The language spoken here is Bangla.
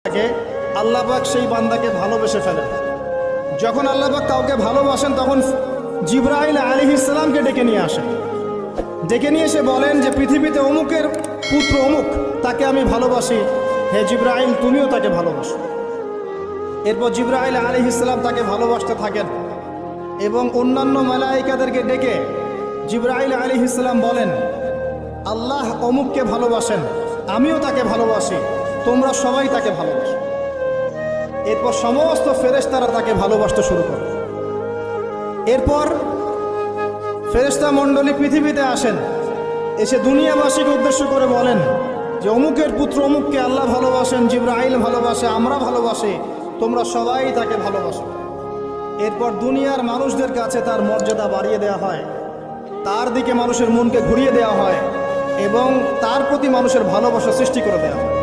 থাকে আল্লাহ পাক সেই বান্দাকে ভালোবেসে ফেলেন। যখন আল্লাহ পাক কাউকে ভালোবাসেন তখন জিবরাইল আলাইহিস সালামকে ডেকে নিয়ে আসেন। ডেকে নিয়ে এসে বলেন যে পৃথিবীতে অমুকের পুত্র অমুক, তাকে আমি ভালোবাসি, হে জিবরাইল তুমিও তাকে ভালোবাসো। এরপর জিবরাইল আলাইহিস সালাম তাকে ভালোবাসতে থাকেন এবং অন্যান্য মালায়েকাদেরকে ডেকে জিবরাইল আলাইহিস সালাম বলেন, আল্লাহ অমুককে ভালোবাসেন, আমিও তাকে ভালোবাসি, তোমরা সবাই তাকে ভালোবাসো। এরপর সমস্ত ফেরেশতারা তাকে ভালোবাসতে শুরু করে। এরপর ফেরেশতা মণ্ডলী পৃথিবীতে আসেন, এসে দুনিয়াবাসীকে উদ্দেশ্য করে বলেন যে অমুকের পুত্র অমুককে আল্লাহ ভালোবাসেন, জিবরাইল ভালোবাসে, আমরা ভালোবাসি, তোমরা সবাই তাকে ভালোবাসো। এরপর দুনিয়ার মানুষদের কাছে তার মর্যাদা বাড়িয়ে দেওয়া হয়, তার দিকে মানুষের মনকে ঘুরিয়ে দেওয়া হয় এবং তার প্রতি মানুষের ভালোবাসা সৃষ্টি করে দেওয়া হয়।